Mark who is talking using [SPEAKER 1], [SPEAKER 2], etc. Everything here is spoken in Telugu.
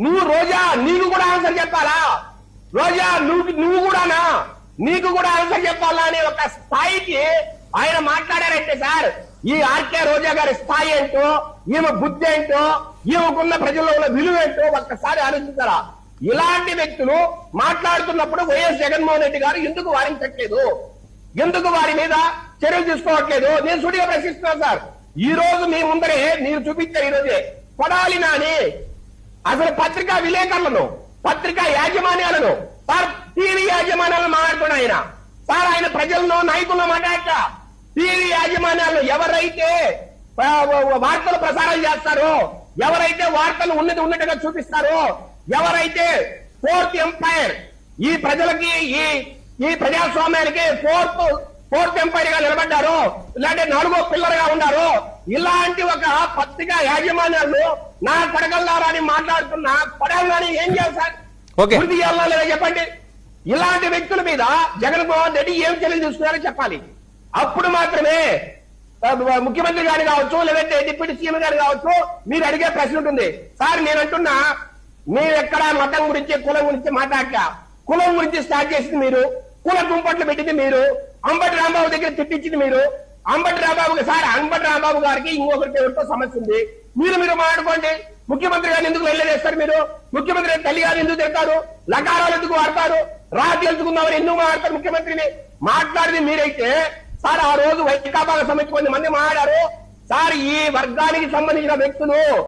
[SPEAKER 1] నువ్వు రోజా నీకు కూడా ఆన్సర్ చెప్పాలా? రోజా నువ్వు కూడానా? నీకు కూడా ఆన్సర్ చెప్పాలా అనే ఒక స్థాయికి ఆయన మాట్లాడారంటే సార్, ఈ ఆర్కే రోజా గారి స్థాయి ఏంటో, ఈమె బుద్ధి ఏంటో, ఈమెకున్న ప్రజల్లో ఉన్న విలువ ఏంటో ఒక్కసారి ఆలోచించారా? ఇలాంటి వ్యక్తులు మాట్లాడుతున్నప్పుడు వైఎస్ జగన్మోహన్ రెడ్డి గారు ఎందుకు వారించట్లేదు? ఎందుకు వారి మీద చర్యలు తీసుకోవట్లేదు? నేను సుడిగా ప్రశ్నిస్తున్నాను సార్. ఈ రోజు మీ ముందరే మీరు చూపించారు. ఈ రోజే కొడాలి నాని అసలు పత్రికా విలేకరులను, పత్రికా యాజమాన్యాలను, సార్ టీవీ యాజమాన్యాలను మాట్లాడుతున్నా ఆయన. సార్ ఆయన ప్రజలను, నాయకులను మాట్లాడట. టీవీ యాజమాన్యాలను ఎవరైతే వార్తలు ప్రసారం చేస్తారో, ఎవరైతే వార్తలు ఉన్నట్టుగా చూపిస్తారో, ఎవరైతే ఫోర్త్ ఎంపైర్ ఈ ప్రజలకి ఈ ప్రజాస్వామ్యానికి ఫోర్త్ ఎంపైర్ గా నిలబడ్డారో, ఇలాంటి 4వ పిల్లర్ గా ఉన్నారో, ఇలాంటి ఒక పత్రికా యాజమాన్యాలు నా కడగల్లారా అని మాట్లాడుతున్న పడాలని ఏం చేయాలి సార్? పూర్తి చేయాలా లేదా చెప్పండి. ఇలాంటి వ్యక్తుల మీద జగన్మోహన్ రెడ్డి ఏం చర్యలు తీసుకున్నారో చెప్పాలి. అప్పుడు మాత్రమే ముఖ్యమంత్రి గారు కావచ్చు, లేదంటే డిప్యూటీ సీఎం గారు కావచ్చు, మీరు అడిగే ప్రశ్న ఉంటుంది. సార్ నేనంటున్నా, మీరు ఎక్కడ మతం గురించి, కులం గురించి మాట్లాడక, కులం గురించి స్టార్ట్ చేసింది మీరు, కుల కుంపట్లు పెట్టింది మీరు, అంబటి రాంబాబు దగ్గర తిట్టించింది మీరు. అంబటి రాంబాబు గారికి ఇంకొకరికి ఎవరితో సమస్య ఉంది, మీరు మాట్లాడుకోండి. ముఖ్యమంత్రి గారిని ఎందుకు వెళ్ళలేస్తారు మీరు? ముఖ్యమంత్రి తల్లి గారు ఎందుకు తిడతారు? లకారాలు ఎందుకు వాడతారు? రాత్రి తెలుసుకుందామని ఎందుకు మాట్లాడతారు ముఖ్యమంత్రిని? మాట్లాడింది మీరైతే సార్ ఆ రోజు వైకాపా సమితి 10 మంది మాట్లాడారు సార్. ఈ వర్గానికి సంబంధించిన వ్యక్తులు